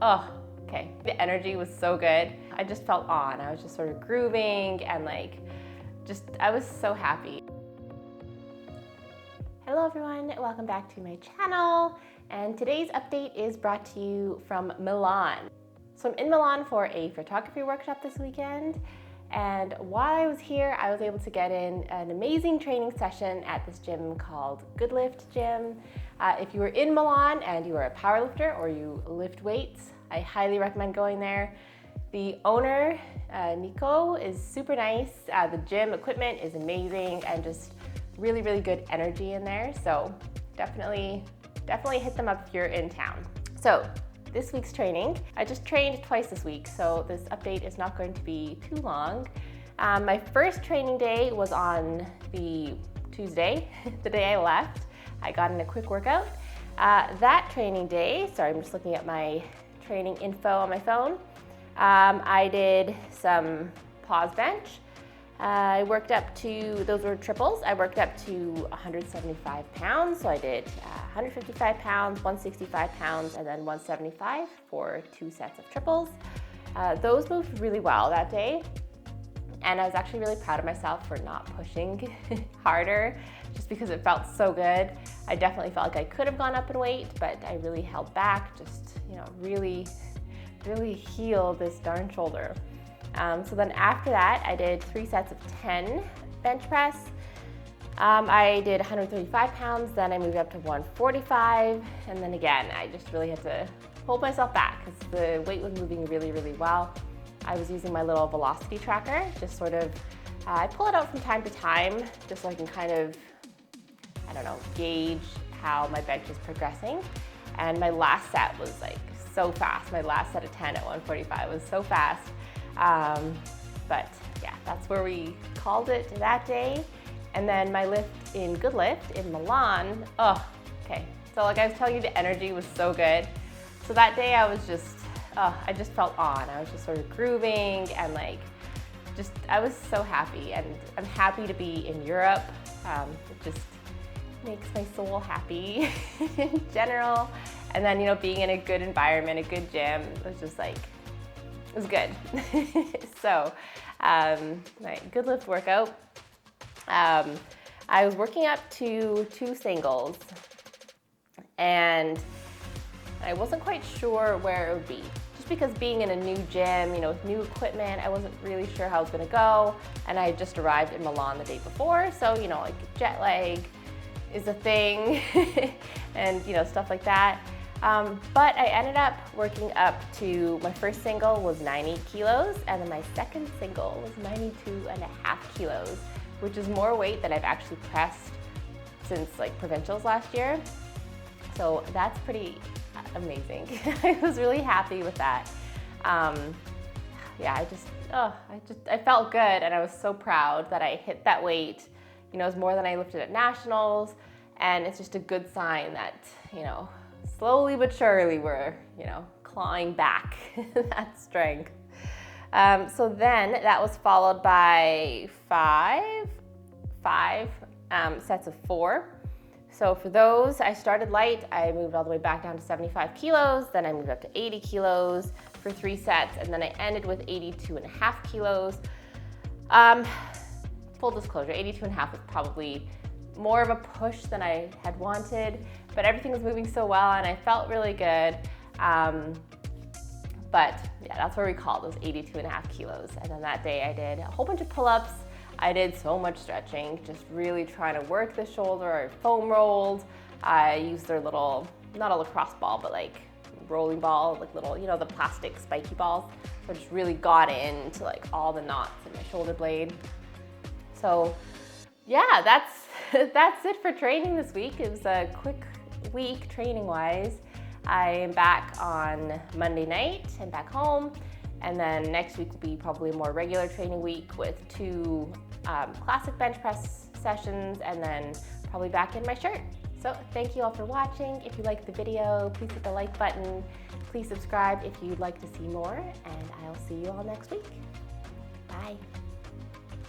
oh, okay. The energy was so good. I just felt on. I was just sort of grooving and I was so happy. Hello everyone, welcome back to my channel. And today's update is brought to you from Milan. So I'm in Milan for a photography workshop this weekend. And while I was here, I was able to get in an amazing training session at this gym called Good Lift Gym. If you are in Milan and you are a powerlifter or you lift weights, I highly recommend going there. The owner, Nico, is super nice. The gym equipment is amazing and just really, really good energy in there. So definitely hit them up if you're in town. So this week's training, I just trained twice this week, so this update is not going to be too long. My first training day was on the Tuesday, the day I left. I got in a quick workout. That training day, sorry, I'm just looking at my training info on my phone. I did some pause bench. I worked up to, those were triples, I worked up to 175 pounds. So I did 155 pounds, 165 pounds, and then 175 for 2 sets of triples. Those moved really well that day. And I was actually really proud of myself for not pushing harder, just because it felt so good. I definitely felt like I could have gone up in weight, but I really held back, just, really heal this darn shoulder. So then after that, I did 3 sets of 10 bench press. I did 135 pounds, then I moved up to 145, and then again, I just really had to hold myself back because the weight was moving really, really well. I was using my little velocity tracker, just sort of, I pull it out from time to time, just so I can kind of, gauge how my bench is progressing. And my last set was so fast. My last set of 10 at 145 was so fast. But yeah, that's where we called it that day. And then my lift in Good Lift in Milan, okay. So I was telling you, the energy was so good. So that day I was just, I just felt on. I was just sort of grooving and I was so happy. And I'm happy to be in Europe. It just makes my soul happy in general. And then, being in a good environment, a good gym, it was just it was good. So, my Good Lift workout, I was working up to 2 singles and I wasn't quite sure where it would be. Just because being in a new gym, with new equipment, I wasn't really sure how it was gonna go. And I had just arrived in Milan the day before, so, jet lag is a thing and, stuff like that. But I ended up working up to, my first single was 90 kilos, and then my second single was 92.5 kilos, which is more weight than I've actually pressed since provincials last year. So that's pretty amazing. I was really happy with that. Yeah, I felt good, and I was so proud that I hit that weight. It was more than I lifted at nationals, and it's just a good sign that, slowly but surely we're, clawing back that strength. So then that was followed by five sets of 4. So for those, I started light. I moved all the way back down to 75 kilos. Then I moved up to 80 kilos for 3 sets. And then I ended with 82.5 kilos. Full disclosure, 82.5 was probably more of a push than I had wanted, but everything was moving so well and I felt really good. But yeah, that's where we called those 82.5 kilos. And then that day I did a whole bunch of pull-ups. I did so much stretching, just really trying to work the shoulder. I foam rolled. I used their little, not a lacrosse ball, but rolling ball, little, the plastic spiky balls. So I just really got into all the knots in my shoulder blade. So yeah, that's it for training this week. It was a quick week training-wise. I am back on Monday night and back home, and then next week will be probably a more regular training week with 2 classic bench press sessions, and then probably back in my shirt. So thank you all for watching. If you liked the video, please hit the like button. Please subscribe if you'd like to see more, and I'll see you all next week. Bye.